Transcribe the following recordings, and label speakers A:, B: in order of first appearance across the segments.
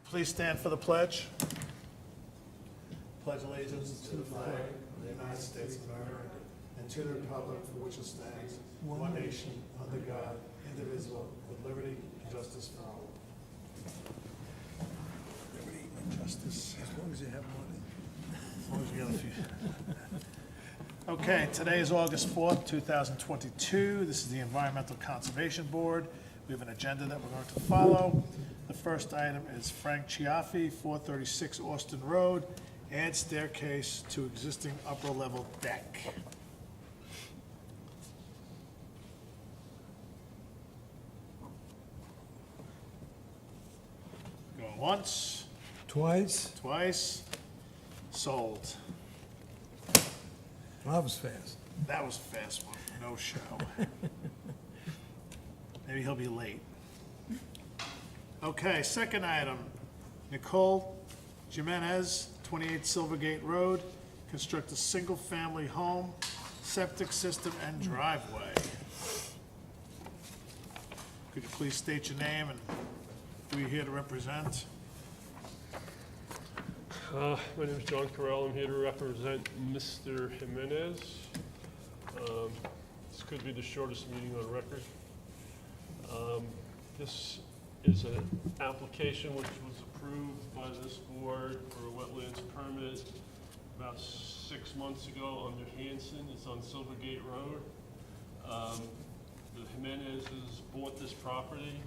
A: Please stand for the pledge. Pledge allegiance to the flag of the United States of America and to the republic for which it stands, one nation, under God, indivisible, with liberty and justice for all. Liberty and justice.
B: As long as you have money.
A: As long as you got a few. Okay, today is August 4th, 2022. This is the Environmental Conservation Board. We have an agenda that we're going to follow. The first item is Frank Chiaffi, 436 Austin Road, add staircase to existing upper level deck. Going once,
B: Twice?
A: twice, sold.
B: That was fast.
A: That was a fast one, no show. Maybe he'll be late. Okay, second item, Nicole Jimenez, 28 Silvergate Road, construct a single-family home, septic system and driveway. Could you please state your name and who you're here to represent?
C: My name is John Carmel. I'm here to represent Mr. Jimenez. This could be the shortest meeting on record. This is an application which was approved by this board for a wetlands permit about 6 months ago under Hanson. It's on Silvergate Road. The Jimenezes bought this property.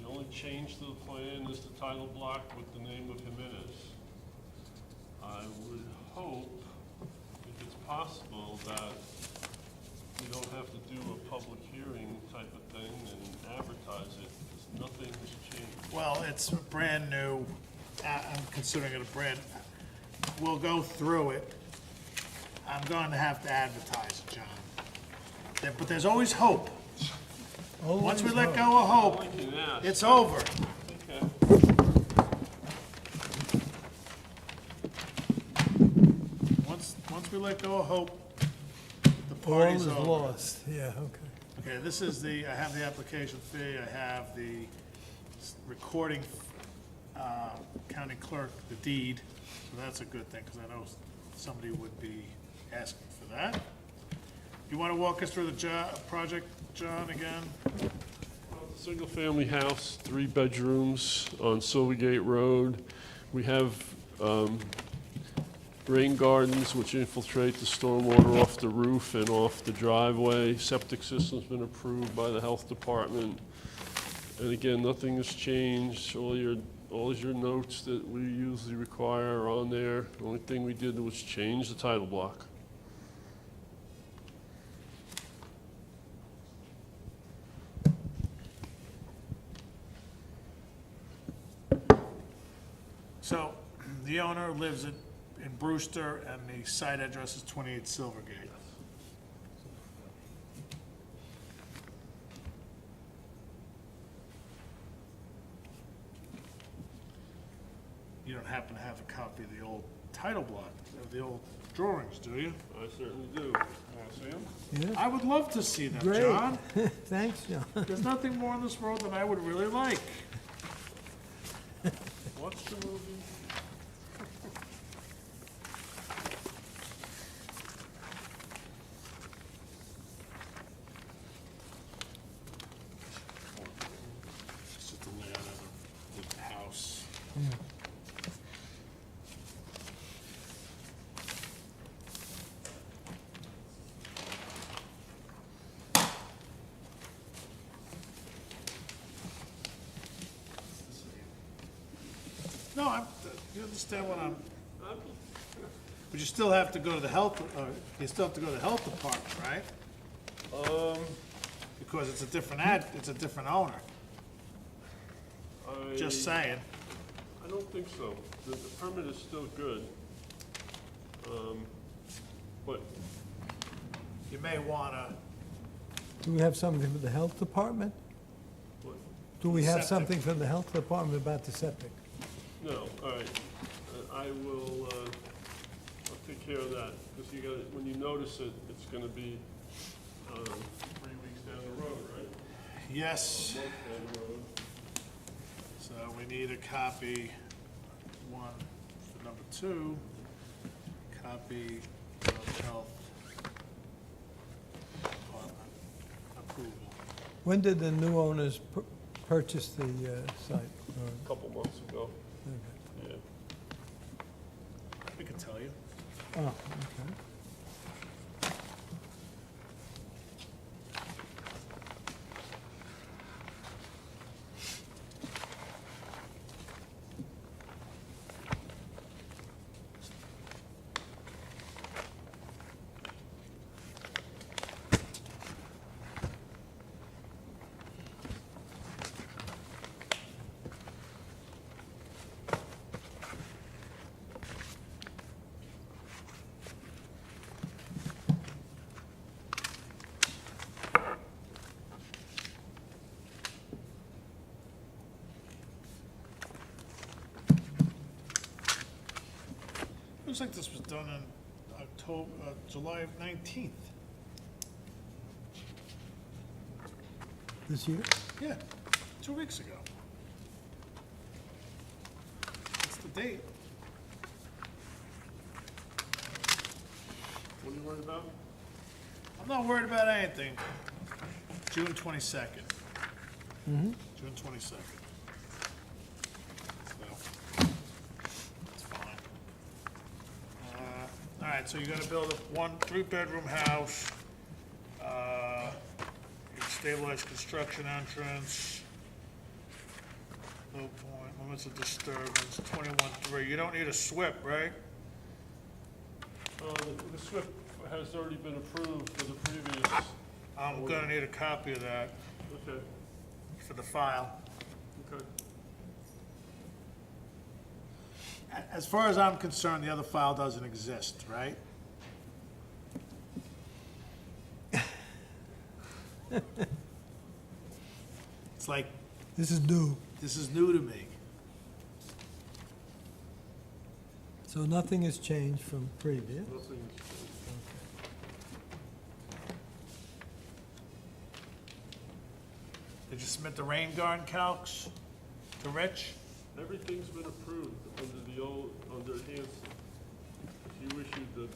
C: The only change to the plan is the title block with the name of Jimenez. I would hope, if it's possible, that we don't have to do a public hearing type of thing and advertise it, because nothing has changed.
A: Well, it's brand new. I'm considering it a brand, we'll go through it. I'm going to have to advertise it, John. But there's always hope. Once we let go of hope,
C: All I can ask-
A: it's over.
C: Okay.
A: Once we let go of hope, the
B: All
A: party's
B: is
A: over.
B: lost. Yeah, okay.
A: Okay, this is I have the application fee, I have the recording, county clerk, the deed, so that's a good thing, because I know somebody would be asking for that. You want to walk us through the project, John, again?
C: Single-family house, 3 bedrooms on Silvergate Road. We have rain gardens which infiltrate the stormwater off the roof and off the driveway. Septic system's been approved by the health department. And again, nothing has changed. All your notes that we usually require are on there. The only thing we did was change the title block.
A: So, the owner lives in Brewster, and the site address is 28 Silvergate. You don't happen to have a copy of the old title block, of the old drawings, do you?
C: I certainly do. Want to see them?
B: Yeah,
A: I would love to see them,
B: great.
A: John.
B: Thanks, John.
A: There's nothing more in this world that I would really like.
C: What's the movie?
A: It's just the layout of the house. No, you understand what I'm, but you still have to go to the health, you still have to go to the health department, right? Because it's a different owner, just saying.
C: I don't think so. The permit is still good. But
A: You may wanna,
B: Do we have something from the health department?
C: what?
B: Do we have
A: Septic.
B: something from the health department about the septic?
C: No, all right. I will, I'll take care of that, because you got, when you notice it, it's gonna be 3 weeks down the road, right?
A: yes,
C: A month down the road.
A: so So we need a copy, one for number two, copy of health department approval.
B: When did the new owners purchase the site?
C: A couple months ago,
B: Okay.
C: yeah.
A: We can tell you.
B: Oh, okay.
A: Looks like this was done on July 19th.
B: This year?
A: Yeah, 2 weeks ago. That's the date.
C: What are you worried about?
A: I'm not worried about anything. June 22nd.
B: Mm-hmm.
A: June 22nd. So, that's fine. All right, so you're gonna build a 3-bedroom house, stabilized construction entrance, low point, limits of disturbance, 21.3. You don't need a SWIP, right?
C: The SWIP has already been approved for the previous.
A: I'm gonna need a copy of that
C: Okay,
A: for the file.
C: okay.
A: As far as I'm concerned, the other file doesn't exist, right? It's like,
B: This is new,
A: this is new to me.
B: so nothing has changed from previous.
C: Nothing's changed.
A: Did you submit the rain garden calcs to Rich?
C: Everything's been approved under the old, under Hanson. If you issued the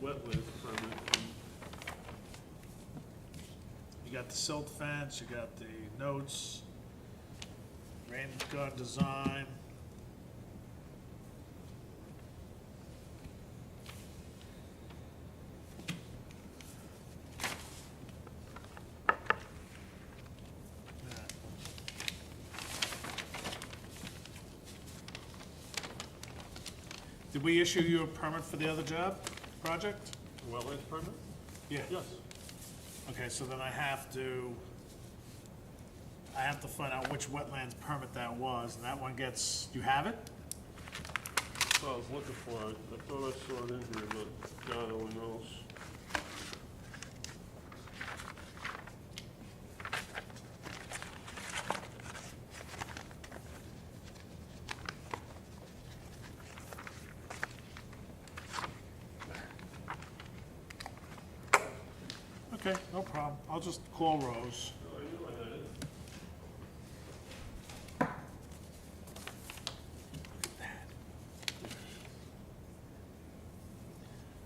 C: wetlands permit,
A: You got the silt fence, you got the notes, rain garden design. Yeah. Did we issue you a permit for the other job, project?
C: wetlands permit?
A: Yeah.
C: Yes.
A: Okay, so then I have to find out which wetlands permit that was, and that one gets, you have it?
C: So I was looking for it. I thought I saw it in here, but God only knows.
A: Okay, no problem. I'll just call Rose.
C: Oh, I knew I had it.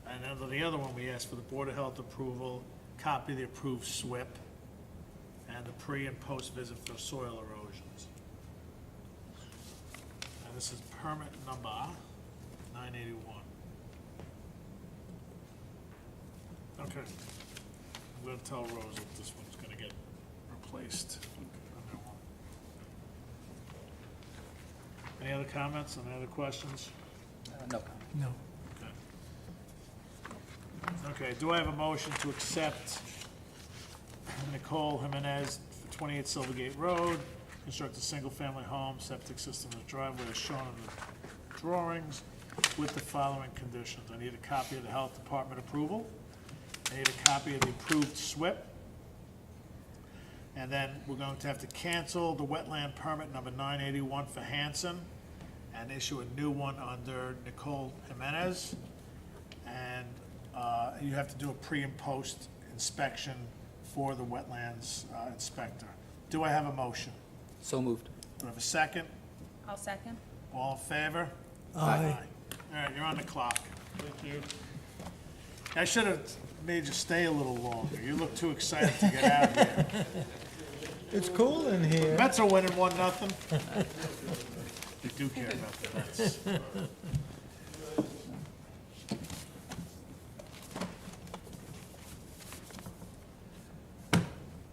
A: And then the other one, we asked for the Board of Health approval, copy of the approved SWIP, and the pre and post visit for soil erosions. And this is permit number 981. Okay. I'm gonna tell Rose that this one's gonna get replaced. on that one. Any other comments, any other questions?
D: No.
B: No.
A: Okay, do I have a motion to accept Nicole Jimenez for 28 Silvergate Road, construct a single-family home, septic system and driveway as shown in the drawings with the following conditions? I need a copy of the Health Department approval. I need a copy of the approved SWIP. And then we're going to have to cancel the wetland permit number 981 for Hanson and issue a new one under Nicole Jimenez. And you have to do a pre and post inspection for the wetlands inspector. Do I have a motion?
D: So moved.
A: Do I have a second?
D: I'll second.
A: All in favor?
B: Aye.
A: All right, you're on the clock.
C: Thank you.
A: I should have made you stay a little longer. You look too excited to get out here.
B: It's cool in here.
A: Mets are winning 1-0. They do care about the Mets.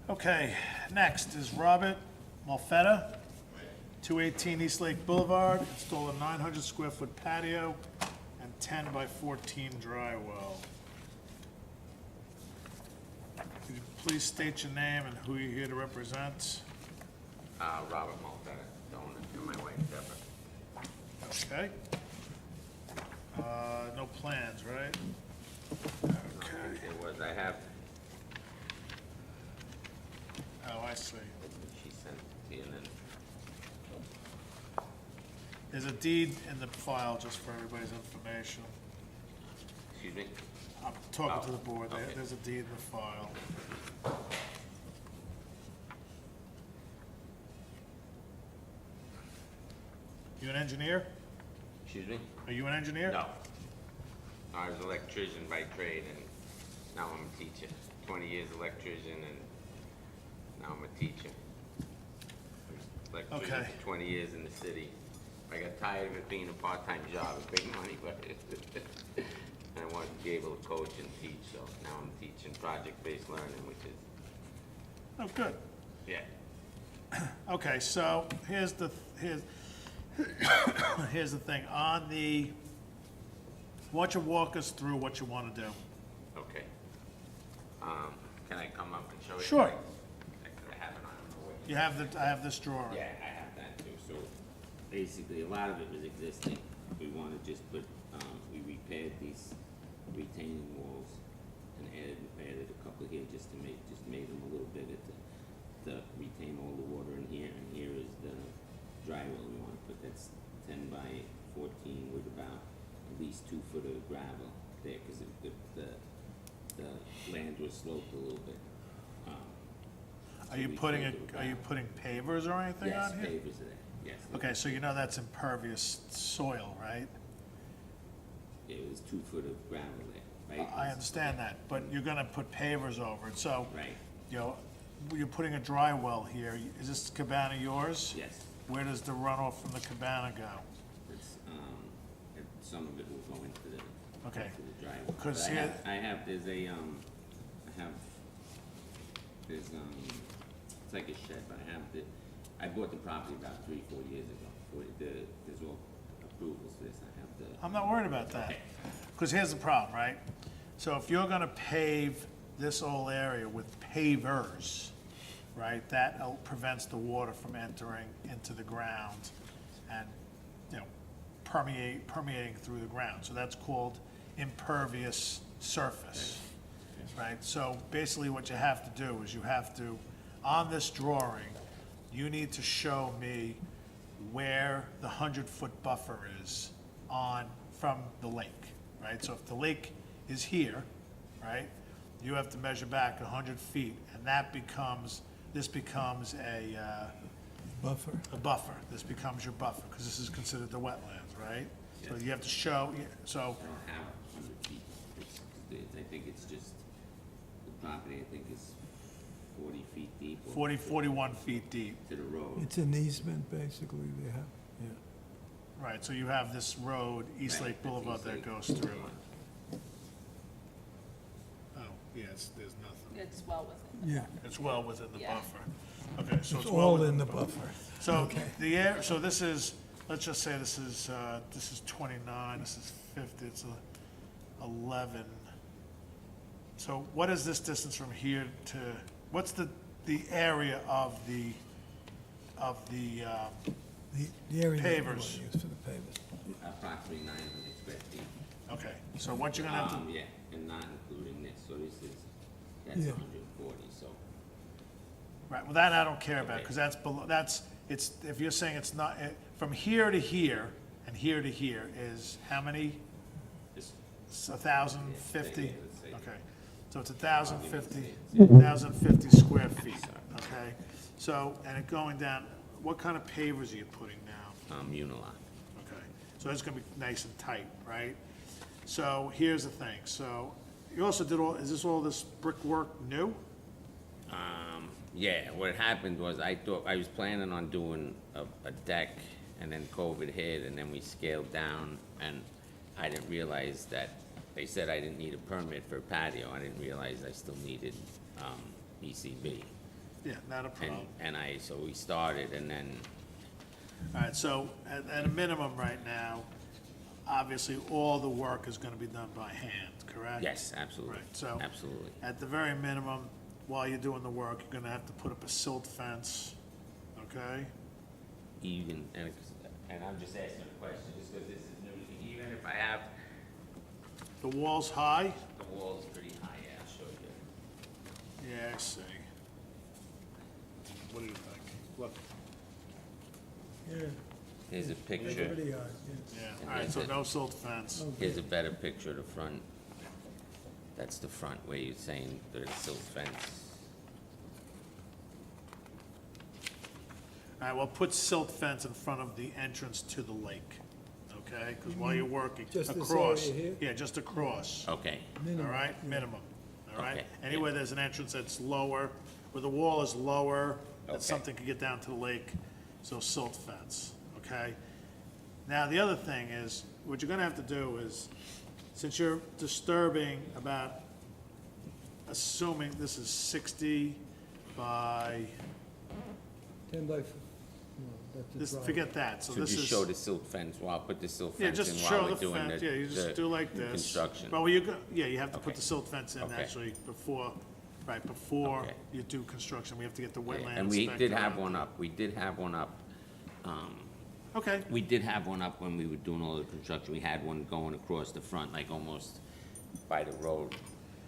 A: Okay, next is Robert Malfetta, 218 East Lake Boulevard. Install a 900 square foot patio and 10 by 14 dry well. Could you please state your name and who you're here to represent?
E: Robert Malfetta, the owner, and my wife Deborah.
A: Okay. No plans, right? Okay.
E: It was, I have,
A: Oh, I see.
E: she sent me and then,
A: There's a deed in the file just for everybody's information.
E: excuse me?
A: I'm talking to
E: Oh,
A: the board.
E: okay.
A: There's a deed in the file. You an engineer?
E: Excuse me?
A: Are you an engineer?
E: No. I was an electrician by trade and now I'm a teacher. 20 years electrician and now I'm a teacher. Electrician
A: Okay.
E: for 20 years in the city. I got tired of it being a part-time job, it's big money, but I wanted to be able to coach and teach, so now I'm teaching project-based learning, which is,
A: Oh, good.
E: yeah.
A: Okay, so here's the thing. On the, why don't you walk us through what you want to do?
E: Okay. Can I come up and show you?
A: Sure.
E: I have it on the way.
A: You have I have this drawing.
E: Yeah, I have that too, so basically, a lot of it was existing. We wanna just put, we repaired these retaining walls and added a couple here just made them a little bigger to retain all the water in here, and here is the dry well we wanna put, that's 10 by 14 with about at least 2 foot of gravel there, cause the land was sloped a little bit.
A: Are you putting pavers or anything
E: Yes,
A: on here?
E: pavers are there, yes.
A: Okay, so you know that's impervious soil, right?
E: It was 2 foot of gravel there, right?
A: I understand that, but you're gonna put pavers over it, so,
E: Right,
A: you know, you're putting a dry well here. Is this cabana yours?
E: yes.
A: Where does the runoff from the cabana go?
E: It's, some of it will go into the,
A: Okay.
E: to the dry well.
A: 'Cause
E: But
A: here-
E: it's like a shed, but I bought the property about 3-4 years ago. There's all approvals for this, I have the.
A: I'm not worried about that.
E: Okay.
A: Because here's the problem, right? So if you're gonna pave this whole area with pavers, right, that prevents the water from entering into the ground and, you know, permeating through the ground. So that's called impervious surface, right? So basically what you have to do is you have to, on this drawing, you need to show me where the 100-foot buffer is from the lake, right? So if the lake is here, right, you have to measure back 100 feet, and this becomes a
B: Buffer.
A: buffer. This becomes your buffer, because this is considered the wetlands, right? So you have to show, so,
E: I don't have 100 feet. I think it's just, the property, I think is 40 feet deep. or
A: 41 feet deep,
E: To the road.
B: It's an easement, basically, they have, yeah.
A: right? So you have this road, East
E: Right,
A: Lake
E: that's
A: Boulevard,
E: East
A: that
E: Lake.
A: goes through it. Oh, yes, there's nothing.
D: It's well within.
B: Yeah,
A: It's well within the
D: Yeah.
A: buffer. Okay, so
B: it's
A: it's well
B: all
A: within
B: in the buffer.
A: So
B: Okay.
A: so this is, let's just say this is 29, this is 50, it's 11. So what is this distance from here to, what's the area of the,
B: The area that we want
A: Pavers.
B: to use for the pavers.
E: Approximately 900 square feet.
A: okay, so what you're gonna have to,
E: Yeah, and not including this, so that's
B: Yeah.
E: 140, so.
A: right, well, that I don't care about,
E: Okay.
A: because that's below, it's, if you're saying it's not, from here to here and here to here is how many?
E: This,
A: It's 1,050?
E: Yeah, let's say.
A: Okay, so it's 1,050,
E: Yeah.
A: 1,050 square feet, okay? So, and it going down, what kind of pavers are you putting down?
E: unilock.
A: Okay, so it's gonna be nice and tight, right? So here's the thing, so you also did is this brickwork new?
E: Yeah, what happened was I thought, I was planning on doing a deck, and then COVID hit, and then we scaled down, and I didn't realize that, they said I didn't need a permit for a patio, I didn't realize I still needed, ECB.
A: Yeah, not a problem.
E: So we started, and then,
A: All right, so at a minimum right now, obviously, all the work is gonna be done by hand, correct?
E: yes, absolutely,
A: Right, so-
E: absolutely.
A: At the very minimum, while you're doing the work, you're gonna have to put up a silt fence, okay?
E: Even, and I'm just asking a question, just because this is new to me, even if I have,
A: The wall's high?
E: the wall's pretty high, yeah, I'll show you.
A: Yeah, I see. What do you think? Look,
B: Yeah,
E: Here's a
B: it's
E: picture,
B: pretty high,
A: yeah,
E: And
A: all right, so
E: that's it.
A: no silt fence.
B: yeah.
E: here's a better picture of the front. That's the front where you're saying there's silt fence.
A: All right, well, put silt fence in front of the entrance to the lake, okay? Because while you're working,
B: Just this
A: across.
B: area here?
A: Yeah, just across,
E: Okay,
A: all
B: Minimum.
A: right, minimum, all right?
E: Okay,
A: Anywhere there's an entrance that's lower, where the wall is lower, that
E: Okay.
A: something could get down to the lake, so silt fence, okay? Now, the other thing is, what you're gonna have to do is, since you're disturbing about, assuming this is 60 by,
B: 10 by, no, that's the
A: this,
B: driveway.
A: forget that, so
E: so
A: this is.
E: just show the silt fence, well, I'll put the silt
A: Yeah,
E: fence
A: just
E: in
A: show
E: while
A: the
E: we're doing
A: fence, yeah, you
E: the
A: just do like this.
E: construction.
A: Well, you go, yeah, you have to put
E: Okay.
A: the silt fence in
E: Okay.
A: actually before, right, before
E: Okay.
A: you do construction, we have to get the
E: Yeah,
A: wetland
E: and we
A: inspector
E: did have
A: out.
E: one up, we did have one up,
A: Okay,
E: we did have one up when we were doing all the construction, we had one going across the front, like almost by the road.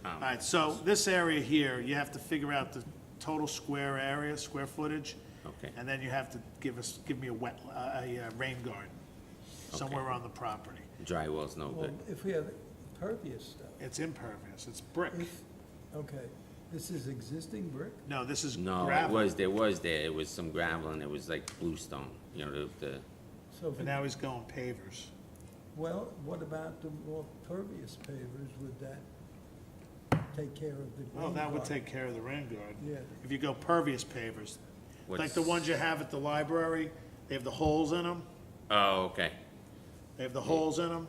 A: all right, so this area here, you have to figure out the total square area, square footage,
E: Okay,
A: and then you have to give me a rain garden somewhere on the property.
E: drywall's no
B: Well,
E: good.
B: if we have pervious stuff,
A: It's impervious, it's brick.
B: okay, this is existing brick?
A: No, this is
E: No,
A: gravel.
E: it was some gravel, and it was like bluestone, you know, the,
B: So, if
A: But
B: it-
A: now he's going pavers.
B: well, what about the more pervious pavers, would that take care of the
A: Well,
B: rain
A: that would
B: garden?
A: take care of the rain garden.
B: Yeah,
A: If you go pervious pavers, like
E: what's?
A: the ones you have at the library, they have the holes in them,
E: Oh, okay,
A: they have the holes in them,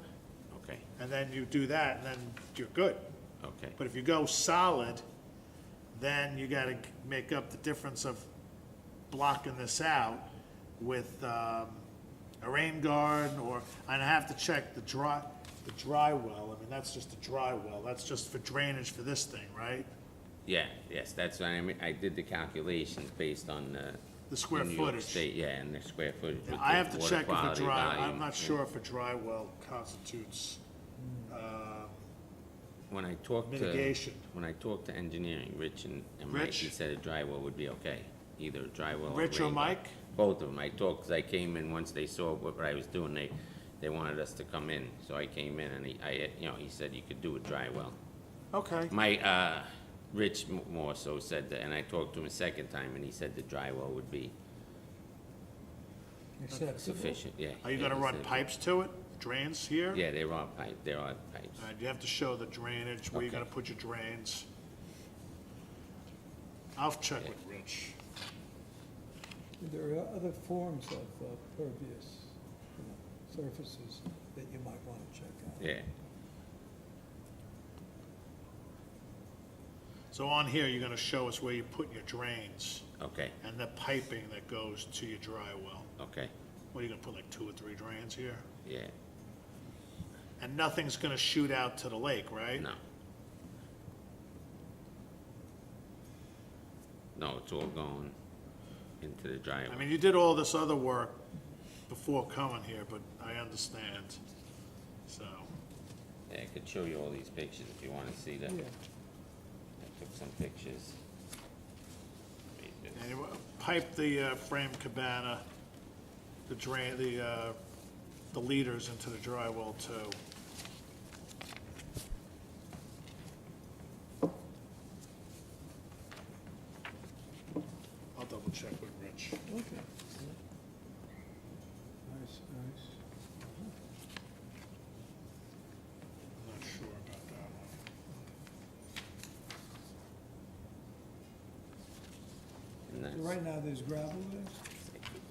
E: okay,
A: and then you do that, and then you're good.
E: okay,
A: But if you go solid, then you gotta make up the difference of blocking this out with, a rain garden, or, and I have to check the dry well, I mean, that's just a dry well, that's just for drainage for this thing, right?
E: yeah, yes, that's what I mean, I did the calculations based on
A: The square
E: New York
A: footage.
E: State, yeah, and the square footage. with
A: I
E: the
A: have to
E: water
A: check if a
E: quality
A: dry,
E: value,
A: I'm not
E: and
A: sure if a dry well constitutes,
E: When I talked to.
A: mitigation.
E: When I talked to engineering, Rich and Mike,
A: Rich?
E: he said a dry well would be okay, either a dry well or
A: Rich or
E: rain garden.
A: Mike?
E: Both of them, I talked, because I came in, once they saw what I was doing, they wanted us to come in, so I came in, and he said you could do a dry well.
A: Okay,
E: My, Rich more so said that, and I talked to him a second time, and he said the dry well would be
B: acceptable.
E: sufficient, yeah.
A: are you
E: yeah,
A: gonna
E: he
A: run
E: said-
A: pipes to it, drains here?
E: Yeah, they're all pipes.
A: All right, you have to show the drainage, where you're
E: Okay.
A: gonna put your drains. I'll check with Rich.
B: There are other forms of pervious, surfaces that you might want to check out.
E: Yeah,
A: So on here, you're gonna show us where you put your drains,
E: okay,
A: and the piping that goes to your dry well.
E: okay,
A: What, are you gonna put like 2 or 3 drains here?
E: yeah,
A: And nothing's gonna shoot out to the lake, right?
E: no. No, it's all going into the dry
A: I
E: well.
A: mean, you did all this other work before coming here, but I understand, so.
E: Yeah, I could show you all these pictures if you wanna see them.
B: Yeah,
E: I took some pictures.
A: And you pipe the frame cabana, the drain, the leaders into the dry well too. I'll double check with Rich.
B: okay. I Nice, nice.
A: I'm not sure about that one.
E: And that's
B: So right now, there's gravel there?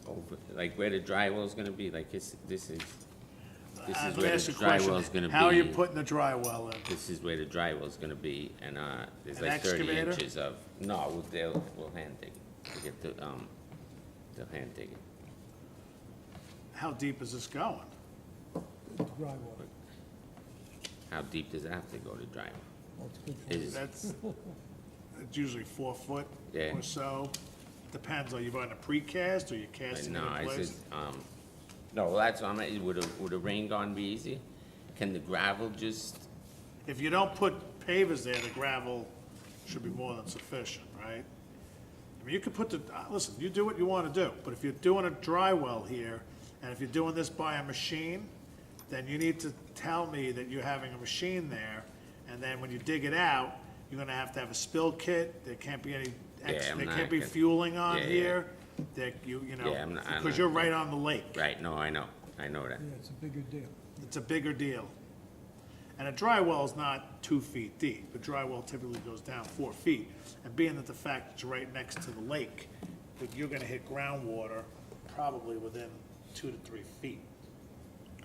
E: over, like where the drywall's gonna be, like this is
A: Let me
E: where
A: ask
E: the
A: you a question.
E: drywall's gonna be.
A: How are you putting the dry well in?
E: This is where the drywall's gonna be, and, there's
A: An
E: like 30
A: excavator?
E: inches of, no, we'll hand dig it, to get the, they'll hand dig it.
A: How deep is this going?
B: Drywall.
E: How deep does it have to go to drywall?
B: That's good for
E: Is,
A: That's, it's usually 4 foot
E: Yeah.
A: or so. Depends, are you running a precast or you casting it
E: no,
A: in
E: I
A: place?
E: said, no, well, that's, would a rain garden be easy? Can the gravel just,
A: If you don't put pavers there, the gravel should be more than sufficient, right? I mean, you could put the, listen, you do what you wanna do, but if you're doing a dry well here, and if you're doing this by a machine, then you need to tell me that you're having a machine there, and then when you dig it out, you're gonna have to have a spill kit, there can't be any,
E: Yeah, I'm
A: there
E: not
A: can't be
E: gonna-
A: fueling on
E: Yeah, yeah.
A: here, that you know,
E: Yeah, I'm
A: because
E: not-
A: you're right on the lake.
E: right, no, I know that.
B: Yeah, it's a bigger deal.
A: It's a bigger deal. And a dry well is not 2 feet deep. A dry well typically goes down 4 feet. And being that the fact that you're right next to the lake, that you're gonna hit groundwater probably within 2 to 3 feet.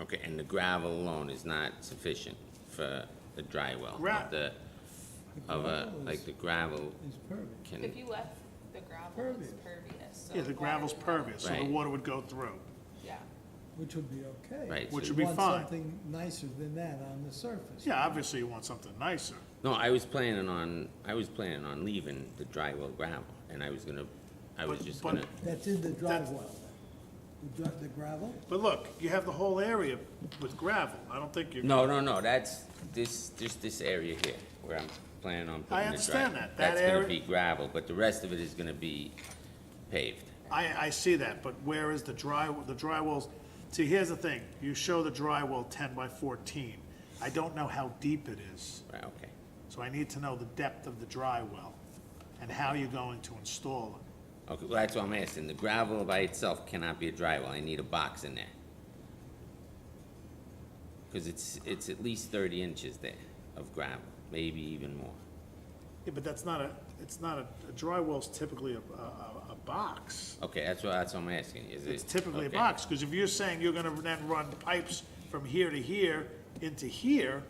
E: Okay, and the gravel alone is not sufficient for the dry well?
A: Gra-
E: The,
B: The
E: of a,
B: gravel
E: like
B: is-
E: the gravel
B: Is pervious.
E: can,
D: If you left the gravel, it's
B: Pervious.
D: pervious, so.
A: Yeah, the
D: water
A: gravel's
D: would go-
A: pervious, so the
E: Right.
A: water would go through.
D: Yeah,
B: Which would be okay.
E: Right,
A: Which
E: so-
A: would be
B: You want
A: fine.
B: something nicer than that on the surface.
A: Yeah, obviously you want something nicer.
E: no, I was planning on leaving the dry well gravel, and I was
A: But-
E: just
A: but-
E: gonna,
B: That's in the dry
A: That's-
B: well. The gravel?
A: But look, you have the whole area with gravel. I don't think you're.
E: no, that's just this area here, where I'm planning on putting the dry.
A: understand that. That
E: That's gonna
A: area-
E: be gravel, but the rest of it is gonna be paved.
A: I see that, but where is the dry wells? See, here's the thing, you show the dry well 10 by 14. I don't know how deep it is,
E: Right, okay.
A: so I need to know the depth of the dry well and how you're going to install it.
E: Okay, well, that's what I'm asking. The gravel by itself cannot be a dry well. I need a box in there. Because it's at least 30 inches there of gravel, maybe even more.
A: Yeah, but it's not a dry well's typically a box.
E: Okay, that's what I'm asking. Is it?
A: It's typically a
E: okay.
A: box, because if you're saying you're gonna then run pipes from here to here into here,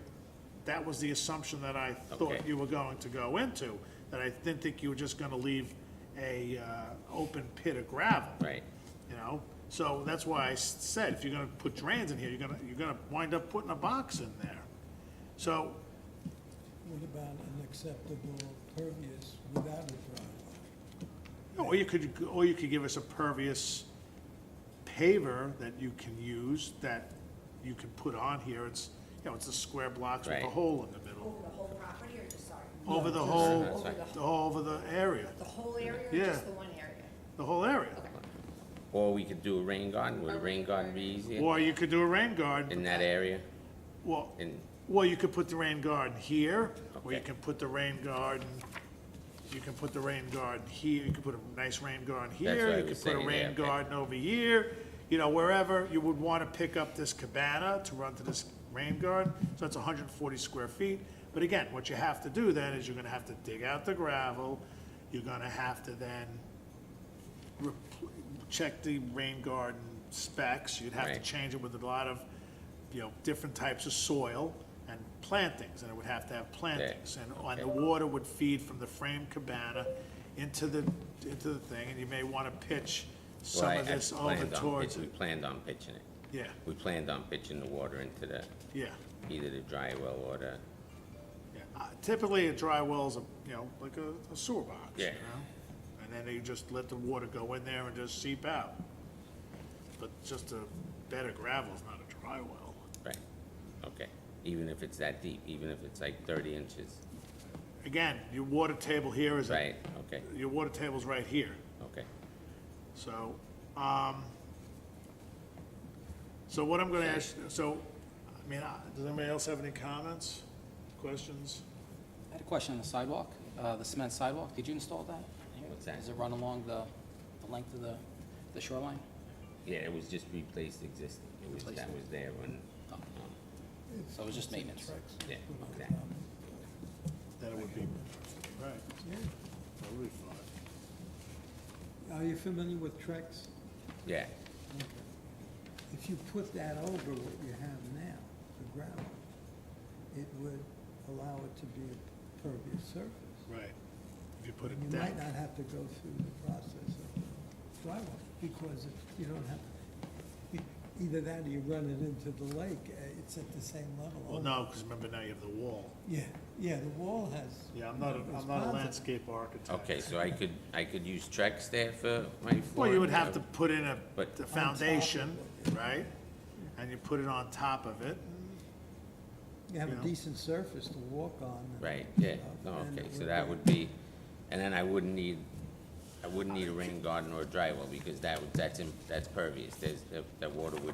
A: that was the assumption that I thought
E: Okay.
A: you were going to go into, that I didn't think you were just gonna leave a, open pit of gravel.
E: Right,
A: You know, so that's why I said, if you're gonna put drains in here, you're gonna wind up putting a box in there. So,
B: What about an acceptable pervious without a dry well?
A: or you could give us a pervious paver that you can use, that you can put on here, it's, it's the square blocks with a
E: Right.
A: hole in the middle.
F: Over the whole property or just, sorry?
A: Over the
B: just-
A: whole,
E: That's right.
A: over the area,
F: The whole area or
A: Yeah.
F: just the one area?
A: the whole area.
E: or we could do a rain garden. Would a rain garden be easier
A: Or you could do a rain garden,
E: in that area?
A: well,
E: In,
A: you could put the rain garden here, or you
E: Okay.
A: can put the rain garden, you can put the rain garden here, you could put a nice rain garden
E: what
A: here,
E: I
A: you
E: was
A: could put a
E: saying,
A: rain
E: yeah, okay.
A: garden over here, wherever you would wanna pick up this cabana to run to this rain garden, so that's 140 square feet. But again, what you have to do then is you're gonna have to dig out the gravel, you're gonna have to then check the rain garden specs, you'd have to
E: Right.
A: change it with a lot of, different types of soil and plantings, and it would have to have plantings. And
E: Okay.
A: the water would feed from the frame cabana into the thing, and you may wanna pitch some
E: well,
A: of this
E: I
A: over
E: planned on
A: towards
E: we
A: it.
E: planned on pitching it.
A: Yeah,
E: We planned on pitching the water into the,
A: yeah,
E: either the dry well or the,
A: yeah. Typically, a dry well's like a sewer box,
E: Yeah.
A: And then you just let the water go in there and just seep out. But just a bed of gravel is not a dry well.
E: right, okay. Even if it's that deep, even if it's like 30 inches,
A: Again, your water table here is,
E: right, okay,
A: your water table's right here.
E: okay.
A: So, so what I'm gonna ask, does anybody else have any comments, questions?
G: I had a question on the sidewalk, the cement sidewalk. Did you install that?
E: What's that?
G: Does it run along the length of the shoreline?
E: Yeah, it was just replaced existing. It was, that was there when,
G: So it was just maintenance.
E: yeah, exactly.
A: Then it would be, right,
B: Yeah.
A: that would be fine.
B: Are you familiar with Trex?
E: Yeah,
B: Okay. If you put that over what you have now, the gravel, it would allow it to be a pervious surface.
A: Right. If you put
B: And
A: it
B: you
A: down.
B: might not have to go through the process of drywall, because if you don't have, either that or you run it into the lake, it's at the same level.
A: Well, no, because remember now you have the wall.
B: Yeah, yeah, the wall has.
A: Yeah, I'm not
B: it's
A: a
B: positive.
A: landscape architect.
E: okay, so I could use Trex there for my flooring?
A: Well, you would have to put in
E: But-
A: the foundation, right? And you put it on top of it.
B: You have
A: you
B: a
A: know.
B: decent surface to walk on. and
E: Right, yeah,
B: stuff,
E: no,
B: and
E: okay,
B: it
E: so that
B: be-
E: would be, and then I wouldn't need a rain garden or a drywall, because that's pervious, the water would,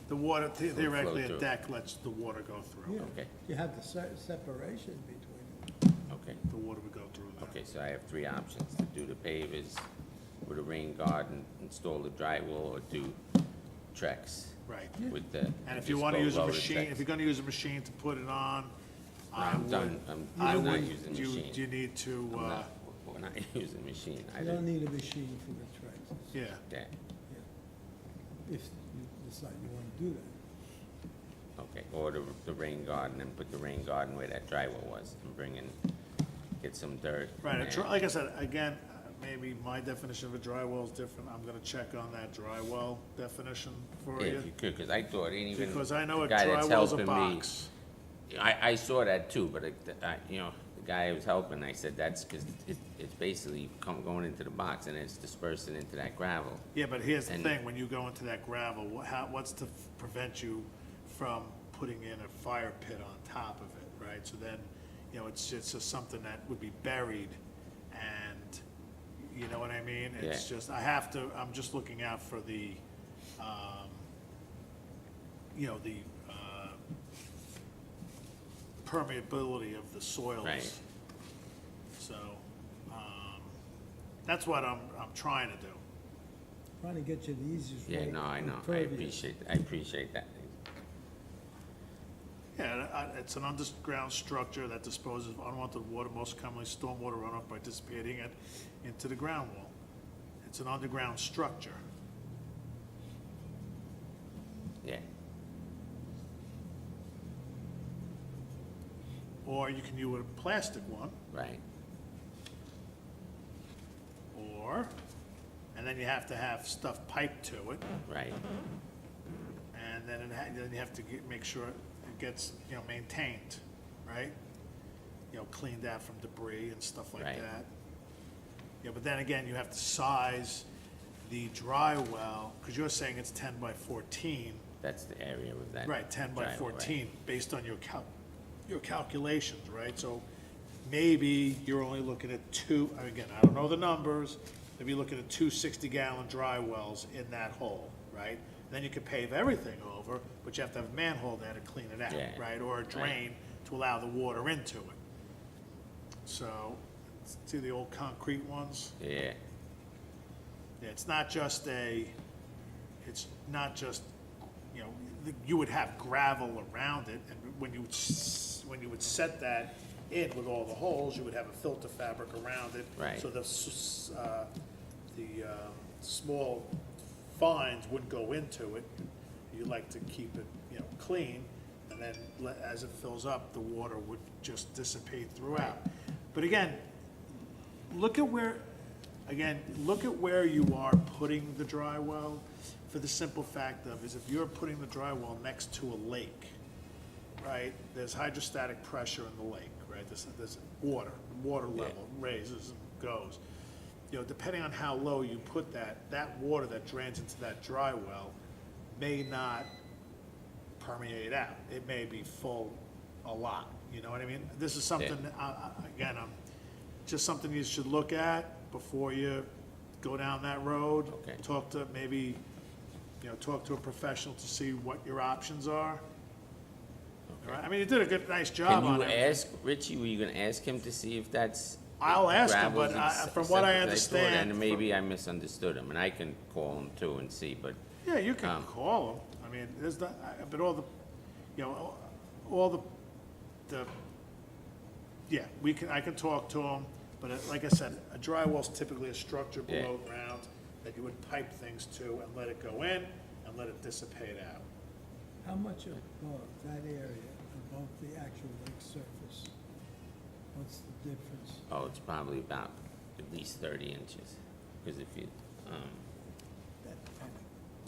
A: The water, theoretically,
E: through.
A: a deck lets the water go through.
B: Yeah,
E: okay.
B: you have the separation between them.
E: okay.
A: The water would go through there.
E: Okay, so I have three options, to do the pavers with a rain garden, install the drywall, or do Trex
A: Right.
E: with the.
A: And if you
E: just
A: want to
E: go
A: use a
E: lower
A: machine,
E: Trex.
A: if you're going to use a machine to put it on, I
E: I'm
A: would.
E: done,
A: I
E: I'm not
A: would-
E: using
A: you-
E: machine.
A: You need to,
E: I'm not, we're not using machine, I
B: You don't
E: didn't,
B: need a machine for the Trex,
A: yeah,
E: yeah,
B: if you decide you want to do that.
E: okay, or the rain garden, and put the rain garden where that drywall was, and bring in, get some dirt.
A: right.
E: and-
A: Like I said, again, maybe my definition of a drywall is different. I'm going to check on that drywall definition for
E: Yeah,
A: you.
E: if you could, because I thought, ain't even.
A: Because I know
E: the
A: a
E: guy that's
A: drywall's a
E: helping me-
A: box.
E: I saw that too, but you know, the guy who was helping, I said, that's because it's basically going into the box, and it's dispersing into that gravel.
A: Yeah, but here's the
E: And-
A: thing, when you go into that gravel, what's to prevent you from putting in a fire pit on top of it, right? So then, you know, it's just something that would be buried, and, you know what I mean? It's
E: Yeah.
A: just, I'm just looking out for the, you know, the permeability of the soils.
E: Right.
A: So, that's what I'm trying to do.
B: Trying to get you the easiest way.
E: Yeah, no, I know, I
B: impervious.
E: appreciate that.
A: Yeah, it's an underground structure that disposes of unwanted water, most commonly stormwater runoff, by dissipating it into the ground wall. It's an underground structure.
E: Yeah,
A: Or you can use a plastic one,
E: right,
A: and then you have to have stuff piped to it,
E: right,
A: and then then you have to make sure it gets, you know, maintained, right? You know, cleaned out from debris and stuff like
E: Right.
A: that. Yeah, but then again, you have to size the dry well, because you're saying it's 10 by 14.
E: that's the area with that.
A: Right, 10 by
E: drywall, right.
A: 14, based on your calculations, right? So maybe you're only looking at two, again, I don't know the numbers, maybe you're looking at 2 60-gallon dry wells in that hole, right? Then you could pave everything over, but you have to have a manhole there to clean it out,
E: Yeah,
A: right? Or a drain to allow the water into it. So, see the old concrete ones?
E: Yeah,
A: Yeah, it's not just, you know, you would have gravel around it, and when you would set that in with all the holes, you would have a filter fabric around it.
E: Right.
A: So the small fines wouldn't go into it. You like to keep it, you know, clean, and then as it fills up, the water would just dissipate throughout. But again, look at where you are putting the dry well, for the simple fact of, is if you're putting the dry well next to a lake, right, there's hydrostatic pressure in the lake, right, there's water level raises and goes. You know, depending on how low you put that water that drains into that dry well may not permeate out. It may be full a lot, you know what I mean? This is something, again, just something you should look at before you go down that road.
E: Okay.
A: Talk to a professional to see what your options are. All right? I mean, you did a nice job
E: can
A: on
E: you
A: it.
E: ask, Richie, were you gonna ask him to see if that's?
A: I'll ask him,
E: gravel's
A: but from
E: accepted?
A: what I
E: thought,
A: understand,
E: and maybe I misunderstood him, and I can call him too and see, but
A: Yeah, you can call them. I mean, there's not, but all the, you know, all the, yeah, I can talk to them, but like I said, a drywall's typically a structure
E: Yeah.
A: below ground that you would pipe things to and let it go in and let it dissipate out.
B: How much above that area, above the actual lake surface? What's the difference?
E: Oh, it's probably about at least 30 inches, because if you,
B: That kind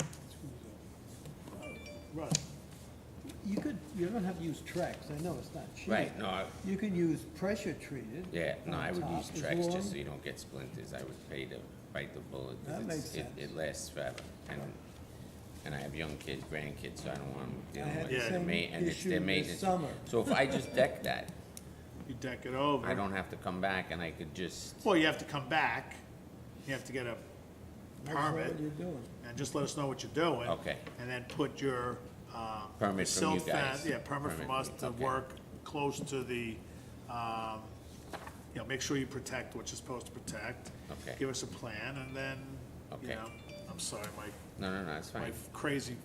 B: of screws up.
A: Right.
B: You don't have to use Trex, I know it's not cheap.
E: right, no,
B: You can use pressure treated.
E: yeah, no, I would
B: on
E: use
B: top, as
E: Trex
B: long-
E: just so you don't get splinters. I would pay to bite the bullet,
B: That
E: because
B: makes
E: it
B: sense.
E: lasts forever. And I have young kids, grandkids, so I don't want them
B: I
E: dealing
B: had
E: with
B: the
A: Yeah.
E: the
B: same
E: and it's
B: issue
E: their
B: this
E: maintenance.
B: summer.
E: So if I just deck that,
A: You deck it over.
E: I don't have to come back and I could just,
A: Well, you have to come back, you have to get a
B: That's
A: permit,
B: what you're doing.
A: and just let us know what you're doing.
E: Okay.
A: And then put your,
E: Permit from you
A: silt fence-
E: guys.
A: Yeah, permit from
E: Permit
A: us
E: from
A: to
E: you, okay.
A: work close to the, you know, make sure you protect what you're supposed to protect.
E: Okay.
A: Give us a plan, and then, you
E: Okay.
A: know, I'm sorry,
E: no, that's
A: my
E: fine.
A: crazy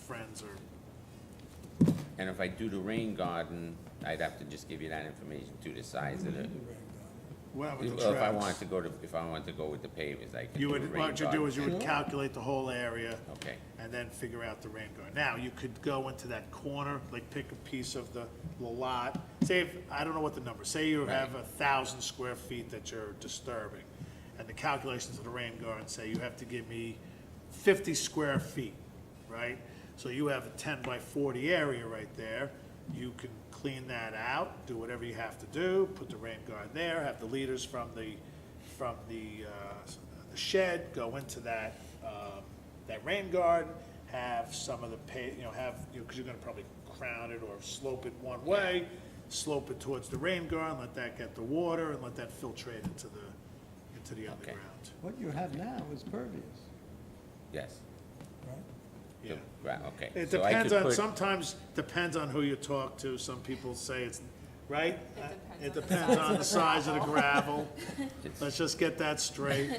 A: friends are,
E: And if I do the rain garden, I'd have to just give you that information too, the size of the,
A: well, with the
E: well, if I
A: trucks.
E: wanted to go to, if I wanted to go with the pavers, I could
A: You
E: do a
A: would,
E: rain
A: what you do is you would
B: Sure.
A: calculate the whole area.
E: Okay.
A: And then figure out the rain garden. Now, you could go into that corner, like pick a piece of the lot. Say, I don't know what the number, say you have 1,000 square feet that you're disturbing. And the calculations of the rain garden say you have to give me 50 square feet, right? So you have a 10 by 40 area right there. You can clean that out, do whatever you have to do, put the rain garden there, have the leaders from the shed go into that rain garden, have some of the because you're gonna probably crown it or slope it one way, slope it towards the rain garden, let that get the water, and let that filtrate into the underground.
B: What you have now is pervious,
E: Yes.
B: right?
A: Yeah.
E: Right, okay.
A: It
E: So I
A: depends
E: could
A: on,
E: put-
A: sometimes depends on who you talk to. Some people say it's, right? It
D: depends
A: depends on the size of the gravel.
E: It's-
A: Let's just get that straight.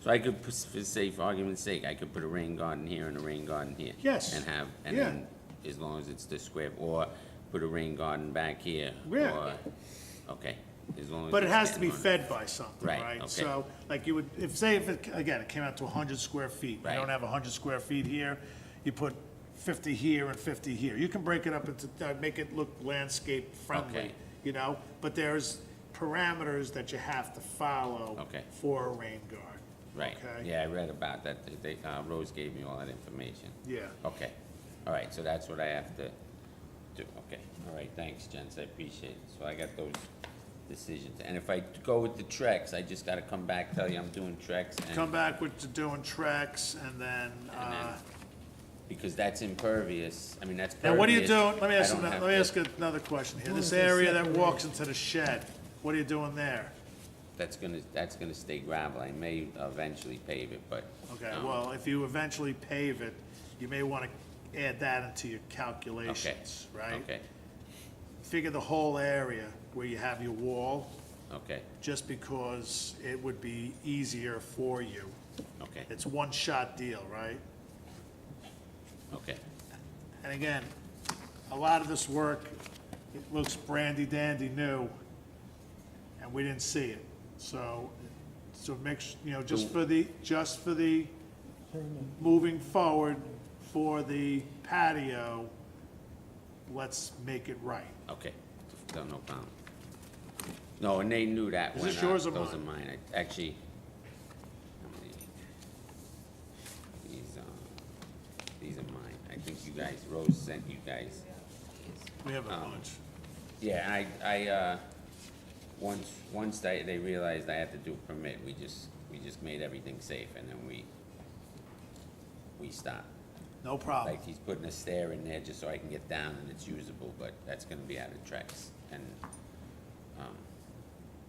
E: So I could, for safe argument's sake, I could put a rain garden here and a rain garden here.
A: Yes.
E: And have, and
A: Yeah.
E: then, as long as it's the square, or put a rain garden back here.
A: Yeah.
E: Or, okay, as long as.
A: But it
E: it's
A: has to be
E: getting on-
A: fed by something,
E: Right,
A: right?
E: okay.
A: So, like you would, if it, again, it came out to 100 square feet. You
E: Right.
A: don't have 100 square feet here, you put 50 here and 50 here. You can break it up into, make it look landscape friendly,
E: Okay.
A: you know? But there's parameters that you have to follow
E: Okay.
A: for a rain guard.
E: Right,
A: Okay?
E: yeah, I read about that. They, Rose gave me all that information.
A: Yeah.
E: Okay, all right, so that's what I have to do, okay. All right, thanks, gents, I appreciate it. So I got those decisions. And if I go with the Trex, I just gotta come back, tell you I'm doing Trex and.
A: Come back with the doing tracks, and then,
E: And then- Because that's impervious, I mean, that's
A: now
E: pervious.
A: what are you doing, let me
E: I
A: ask,
E: don't have
A: let me
E: to-
A: ask another question here.
B: Well,
A: This
B: it's a
A: area that walks
B: separation.
A: into the shed, what are you doing there?
E: That's gonna stay gravel, I may eventually pave it, but.
A: Okay,
E: um,
A: well, if you eventually pave it, you may want to add that into your calculations, right?
E: Okay,
A: Figure the whole area where you have your wall,
E: okay,
A: just because it would be easier for you.
E: okay,
A: It's one-shot deal, right?
E: okay,
A: And again, a lot of this work, it looks brandy dandy new, and we didn't see it. So make, just for the
B: Permit.
A: moving forward for the patio, let's make it right.
E: okay, no problem. No, and they knew that
A: Is
E: when,
A: this yours or
E: those are
A: mine?
E: mine, actually. How many? These are mine, I think you guys, Rose sent you guys.
A: We have a bunch.
E: Yeah, once they realized I had to do a permit, we just made everything safe, and then we stopped.
A: No problem.
E: Like, he's putting a stair in there just so I can get down and it's usable, but that's gonna be out of Trex.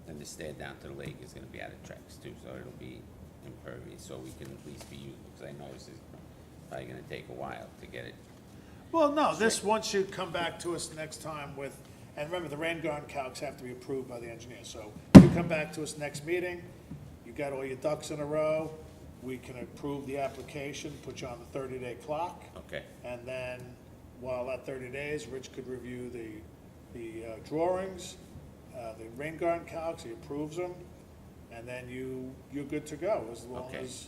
E: And the stair down to the lake is gonna be out of Trex too, so it'll be impervious, so we can at least be usable, because I know this is probably gonna take a while to get it.
A: Well, no, once you come back to us next time with, and remember, the rain garden calcs have to be approved by the engineer, so you come back to us next meeting, you got all your ducks in a row, we can approve the application, put you on the 30-day clock.
E: Okay,
A: And then, while that 30 days, Rich could review the drawings, the rain garden calcs, he approves them, and then you're good to go, as long
E: Okay.
A: as,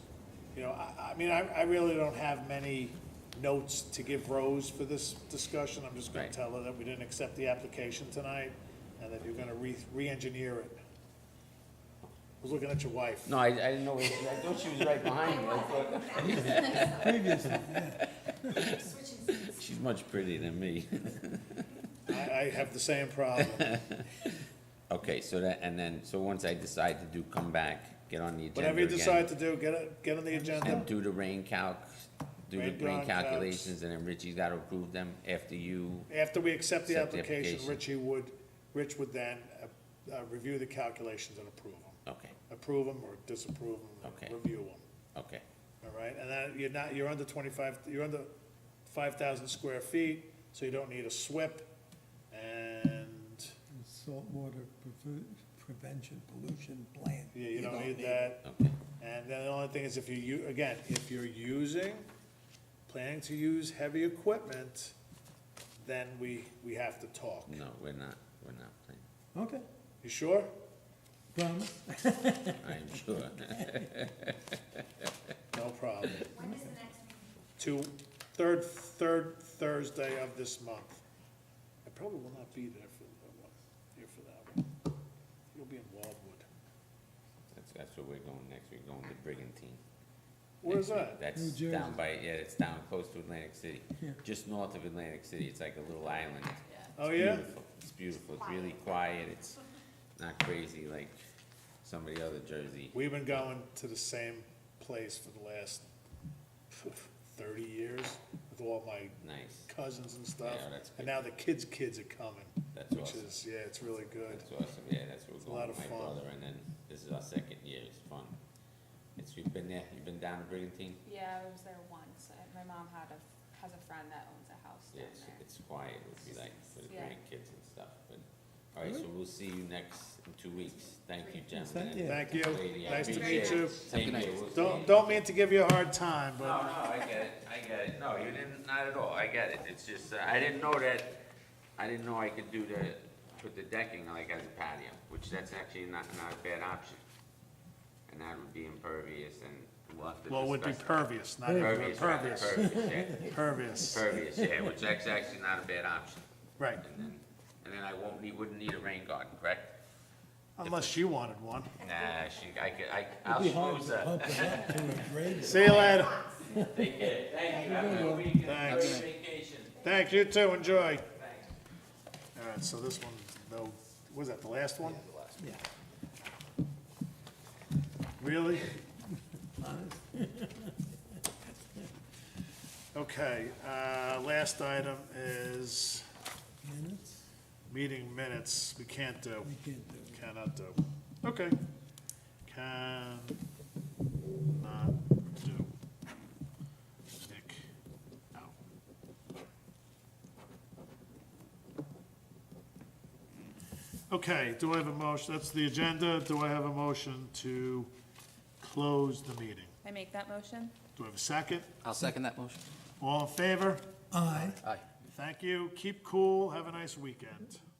A: you know, I mean, I really don't have many notes to give Rose for this discussion. I'm just gonna
E: Right.
A: tell her that we didn't accept the application tonight, and that you're gonna re-engineer it. I was looking at your wife.
E: no, I didn't know, I thought she was right behind me, I thought,
B: Previously, yeah.
E: she's much prettier than me.
A: I have the same problem.
E: Okay, so that, and then, so once I decide to do, come back, get on the agenda
A: Whatever you
E: again,
A: decide to do, get on the agenda.
E: and do the rain calc, do the
A: Rain
E: rain
A: garden calcs.
E: calculations, and then Richie's gotta approve them after you,
A: After we accept the
E: Accept the
A: application,
E: application.
A: Rich would then review the calculations and approve them.
E: okay,
A: Approve them or disapprove them,
E: Okay.
A: review them,
E: okay,
A: all right? And then you're under 5,000 square feet, so you don't need a SWIP, and,
B: Saltwater prevention pollution plan.
A: yeah, you don't need that.
E: okay,
A: And then the only thing is if if you're planning to use heavy equipment, then we have to talk.
E: no, we're not playing,
B: Okay,
A: You sure?
B: promise.
E: I'm sure.
A: No problem.
F: When is the next meeting?
A: Third Thursday of this month. I probably will not be there for that one. You'll be in Waldwood.
E: That's where we're going next, we're going to Brigantine.
A: Where's that?
E: That's
B: New Jersey.
E: down by, yeah, it's down close to Atlantic City,
B: Yeah.
E: just north of Atlantic City, it's like a little island.
A: Oh,
E: It's
A: yeah?
E: beautiful. It's beautiful, it's really quiet, it's not crazy like some of the other Jersey.
A: We've been going to the same place for the last 30 years with all my
E: Nice,
A: cousins and stuff.
E: Yeah, that's
A: And
E: good.
A: now the kids' kids are coming,
E: that's
A: which
E: awesome,
A: is, yeah, it's really good.
E: that's awesome, yeah, that's where
A: a
E: we're
A: lot
E: going
A: of
E: with my
A: fun.
E: brother, and then this is our second year, it's fun. You've been there, you've been down to Brigantine?
D: Yeah, I was there once. My mom has a friend that owns a house
E: Yeah,
D: down there.
E: it's quiet, it would be like for the
D: Yeah.
E: grandkids and stuff, but, all right, so we'll see you in 2 weeks, thank you, gentlemen.
B: Yeah.
A: Thank you.
E: Lady, I
A: Nice to
E: appreciate
A: meet
E: it.
A: you.
E: Same here, we'll see you.
A: Don't mean to give you a hard time,
E: No,
A: but
E: no, I get it, no, you didn't, not at all, I get it, it's just, I didn't know I could put the decking like as a patio, which that's actually not a bad option. And that would be impervious and we'll have to
A: well, it would be
E: discuss
A: pervious, not
E: Pervious, rather,
A: impervious.
E: pervious, yeah.
A: Pervious,
E: Pervious, yeah, which that's actually not a bad option.
A: right,
E: And then I wouldn't need a rain garden, correct?
A: unless she wanted one.
E: Nah, I'll
B: It'd be hard
E: schmooze
B: to
E: her.
B: pump it up to a grade.
A: See you later.
E: Take care, thank you, have a good weekend,
A: Thanks.
E: happy vacation.
A: Thanks, you too, enjoy. All right, so this one, though, was that the last one?
B: Yeah.
A: Really? Okay, last item is
B: Minutes,
A: meeting minutes. We can't do,
B: we can't do it.
A: cannot do. Okay. Can not do. Nick out. Okay, do I have a motion? That's the agenda. Do I have a motion to close the meeting?
D: I make that motion?
A: Do I have a second?
G: I'll second that motion.
A: All in favor?
B: Aye.
G: Aye.
A: Thank you. Keep cool. Have a nice weekend.